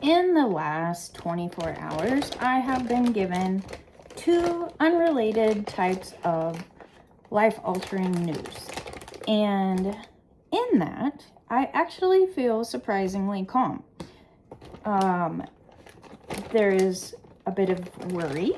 In the last 24 hours, I have been given 2 unrelated types of life-altering news. And in that, I actually feel surprisingly calm. There is a bit of worry.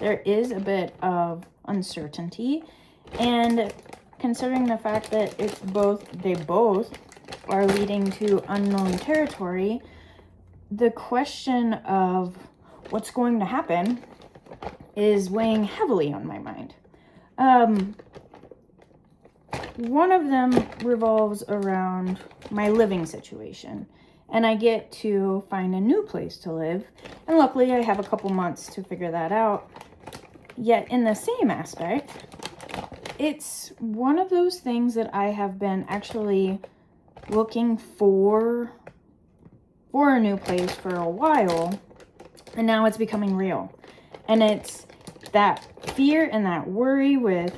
There is a bit of uncertainty. And considering the fact that they both are leading to unknown territory, the question of what's going to happen is weighing heavily on my mind. One of them revolves around my living situation, and I get to find a new place to live, and luckily I have a couple months to figure that out. Yet in the same aspect, it's one of those things that I have been actually looking for a new place for a while, and now it's becoming real. And it's that fear and that worry with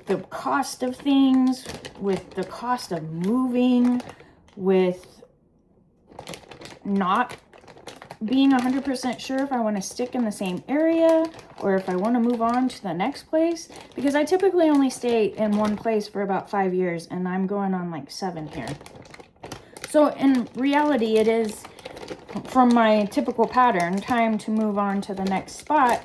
the cost of things, with the cost of moving, with not being 100% sure if I want to stick in the same area or if I want to move on to the next place, because I typically only stay in one place for about 5 years, and I'm going on like 7 here. So in reality, it is, from my typical pattern, time to move on to the next spot.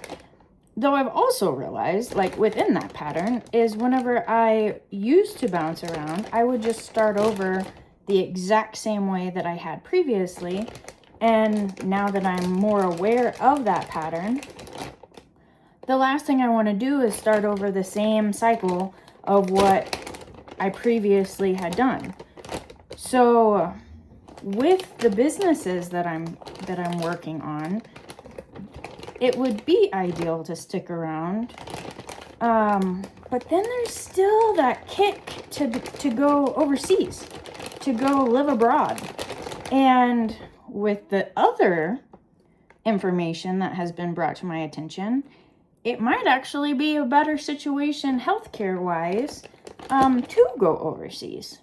Though I've also realized, like within that pattern, is whenever I used to bounce around, I would just start over the exact same way that I had previously. And now that I'm more aware of that pattern, the last thing I want to do is start over the same cycle of what I previously had done. So with the businesses that I'm working on, it would be ideal to stick around. But then there's still that kick to go overseas, to go live abroad. And with the other information that has been brought to my attention, it might actually be a better situation healthcare-wise to go overseas,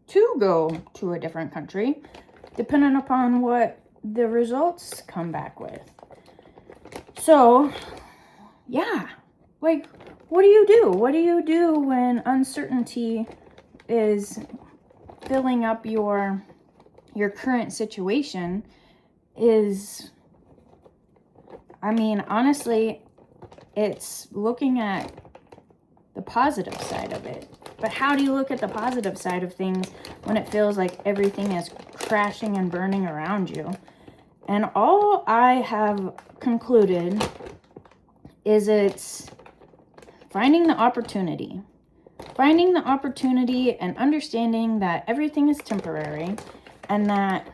to go to a different country, depending upon what the results come back with. So, yeah, like, what do you do? What do you do when uncertainty is filling up your current situation? Honestly, it's looking at the positive side of it. But how do you look at the positive side of things when it feels like everything is crashing and burning around you? And all I have concluded is it's finding the opportunity and understanding that everything is temporary, and that,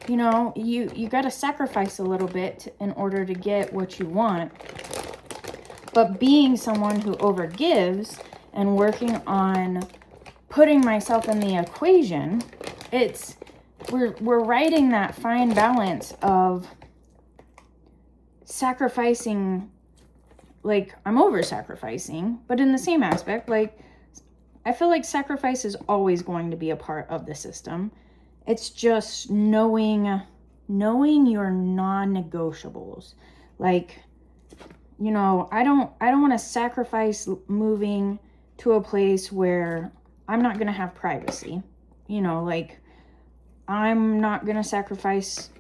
you got to sacrifice a little bit in order to get what you want. But being someone who overgives and working on putting myself in the equation, we're writing that fine balance of sacrificing. Like, I'm over sacrificing, but in the same aspect, like, I feel like sacrifice is always going to be a part of the system. It's just knowing your non-negotiables. Like, I don't want to sacrifice moving to a place where I'm not going to have privacy. Like, I'm not going to sacrifice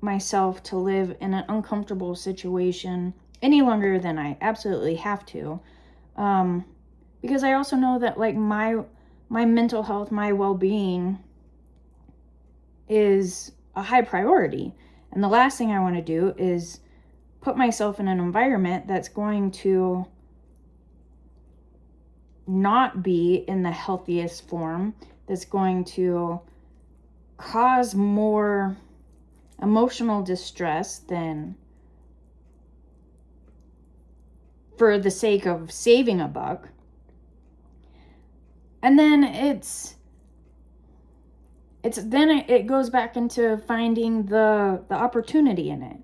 myself to live in an uncomfortable situation any longer than I absolutely have to. Because I also know that, like, my mental health, my well-being is a high priority. And the last thing I want to do is put myself in an environment that's going to not be in the healthiest form, that's going to cause more emotional distress than for the sake of saving a buck. And then it goes back into finding the opportunity in it.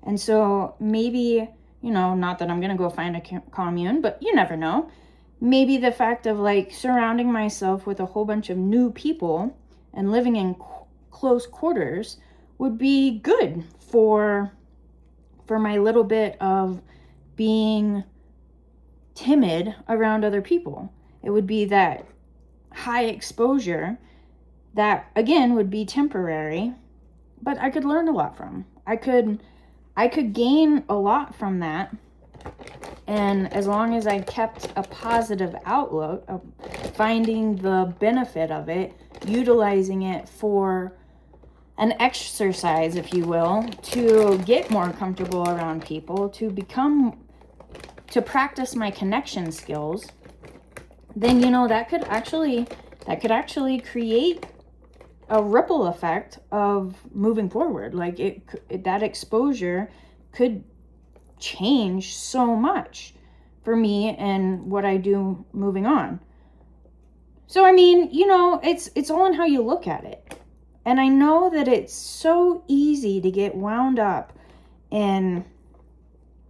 And so maybe, not that I'm going to go find a commune, but you never know. Maybe the fact of, like, surrounding myself with a whole bunch of new people and living in close quarters would be good for my little bit of being timid around other people. It would be that high exposure that, again, would be temporary, but I could learn a lot from. I could gain a lot from that. And as long as I kept a positive outlook of finding the benefit of it, utilizing it for an exercise, if you will, to get more comfortable around people, to practice my connection skills, then, that could actually create a ripple effect of moving forward. Like that exposure could change so much for me and what I do moving on. So, it's all in how you look at it. And I know that it's so easy to get wound up in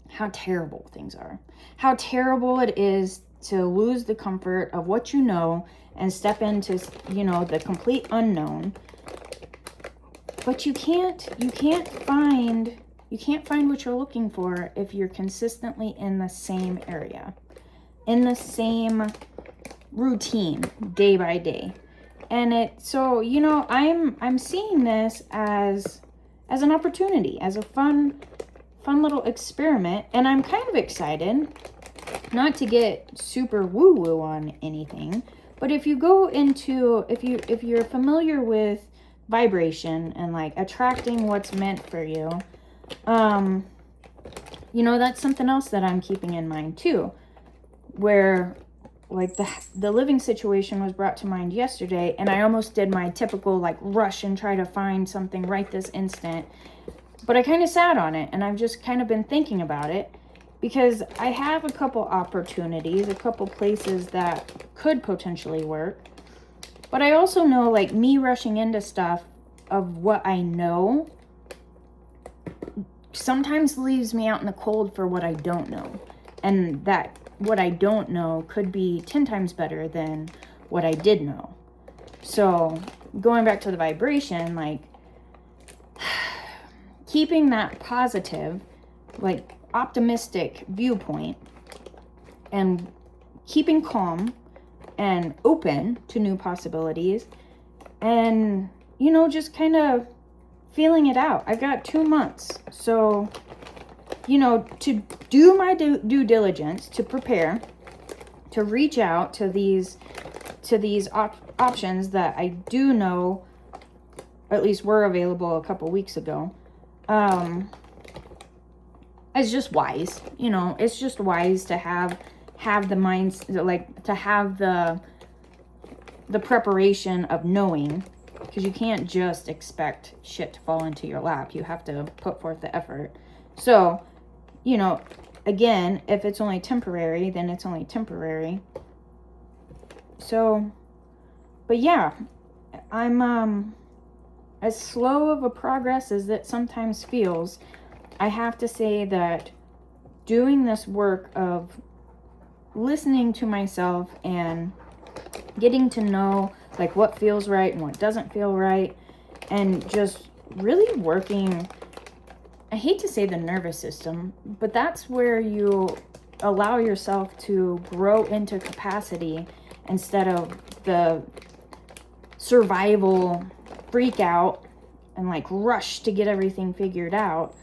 how terrible things are, how terrible it is to lose the comfort of what you know and step into, the complete unknown. But you can't find what you're looking for if you're consistently in the same area, in the same routine day by day. And I'm seeing this as an opportunity, as a fun little experiment, and I'm kind of excited, not to get super woo-woo on anything, but if you go into, if you're familiar with vibration and like attracting what's meant for you, that's something else that I'm keeping in mind too, where like the living situation was brought to mind yesterday, and I almost did my typical like rush and try to find something right this instant, but I kind of sat on it, and I've just kind of been thinking about it, because I have a couple opportunities, a couple places that could potentially work, but I also know, like, me rushing into stuff of what I know sometimes leaves me out in the cold for what I don't know, and that what I don't know could be 10 times better than what I did know. So going back to the vibration, like keeping that positive, like optimistic viewpoint, and keeping calm and open to new possibilities, and just kind of feeling it out. I've got 2 months, so to do my due diligence, to prepare, to reach out to these options that I do know at least were available a couple weeks ago. It's just wise, it's just wise to have the minds, like to have the preparation of knowing, because you can't just expect shit to fall into your lap. You have to put forth the effort. So, again, if it's only temporary, then it's only temporary. So, but yeah, I'm, as slow of a progress as it sometimes feels, I have to say that doing this work of listening to myself and getting to know like what feels right and what doesn't feel right, and just really working, I hate to say the nervous system, but that's where you allow yourself to grow into capacity instead of the survival freak out and like rush to get everything figured out.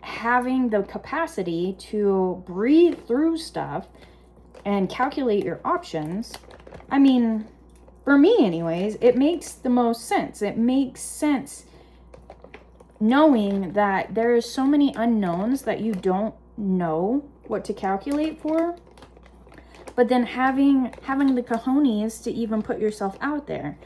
Having the capacity to breathe through stuff and calculate your options, for me anyways, it makes the most sense. It makes sense knowing that there is so many unknowns that you don't know what to calculate for, but then having the cojones to even put yourself out there.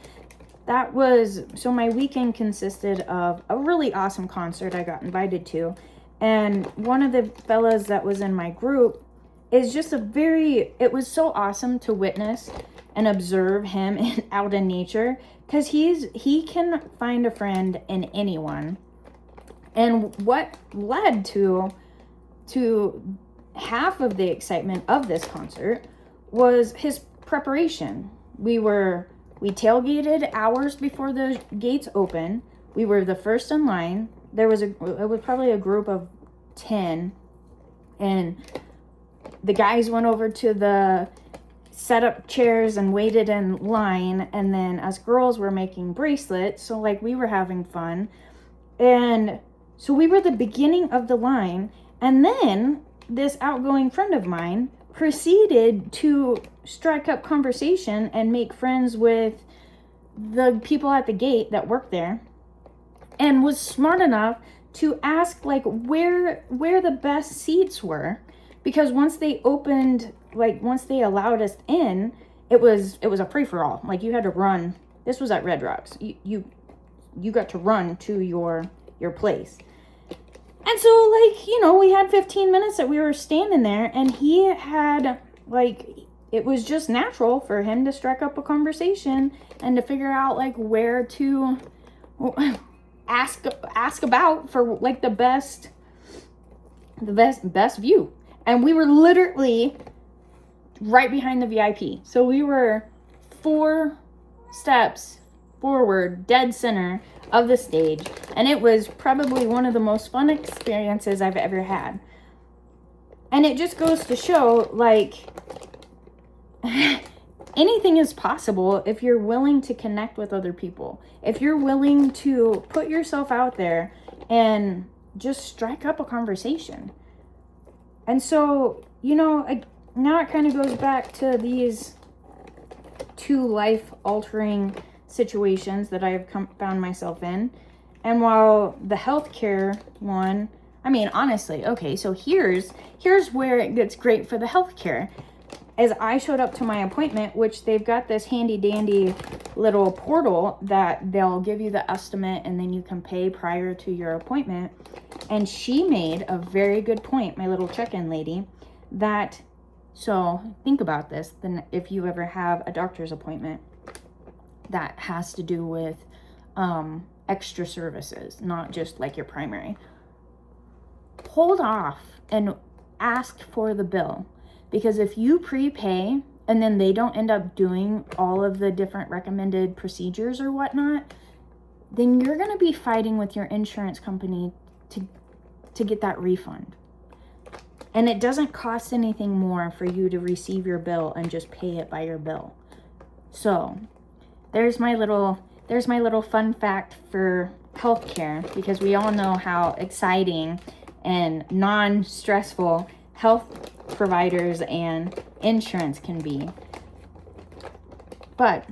So my weekend consisted of a really awesome concert I got invited to, and one of the fellas that was in my group is just it was so awesome to witness and observe him out in nature, because he can find a friend in anyone. And what led to half of the excitement of this concert was his preparation. We tailgated hours before the gates open. We were the first in line. It was probably a group of 10, and the guys went over to the set up chairs and waited in line, and then us girls were making bracelets, so like we were having fun. And so we were the beginning of the line, and then this outgoing friend of mine proceeded to strike up conversation and make friends with the people at the gate that worked there, and was smart enough to ask like where the best seats were, because once they allowed us in, it was a free-for-all. Like, you had to run. This was at Red Rocks. You got to run to your place. And so, like, you know, we had 15 minutes that we were standing there, and he had, like, it was just natural for him to strike up a conversation and to figure out, like, where to ask about for, like, the best view. And we were literally right behind the VIP. So we were 4 steps forward, dead center of the stage. And it was probably one of the most fun experiences I've ever had. And it just goes to show, like, anything is possible if you're willing to connect with other people. If you're willing to put yourself out there and just strike up a conversation. And so, you know, now it kind of goes back to these 2 life-altering situations that I have found myself in. And while the healthcare one, I mean, honestly, okay, so here's where it gets great for the healthcare. As I showed up to my appointment, which they've got this handy-dandy little portal that they'll give you the estimate and then you can pay prior to your appointment. And she made a very good point, my little check-in lady, that, so think about this, then if you ever have a doctor's appointment that has to do with extra services, not just like your primary, hold off and ask for the bill. Because if you prepay and then they don't end up doing all of the different recommended procedures or whatnot, then you're going to be fighting with your insurance company to get that refund. And it doesn't cost anything more for you to receive your bill and just pay it by your bill. So there's my little fun fact for healthcare, because we all know how exciting and non-stressful health providers and insurance can be. But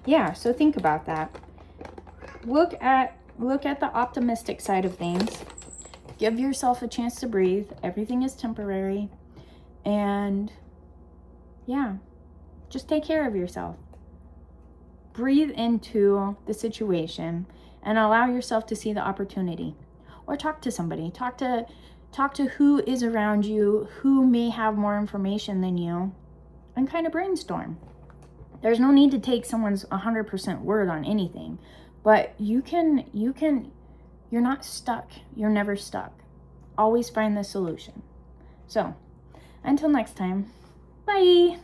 yeah, so think about that. Look at the optimistic side of things. Give yourself a chance to breathe. Everything is temporary. And yeah, just take care of yourself. Breathe into the situation and allow yourself to see the opportunity. Or talk to somebody. Talk to who is around you, who may have more information than you, and kind of brainstorm. There's no need to take someone's 100% word on anything, but you're not stuck. You're never stuck. Always find the solution. So, until next time, bye.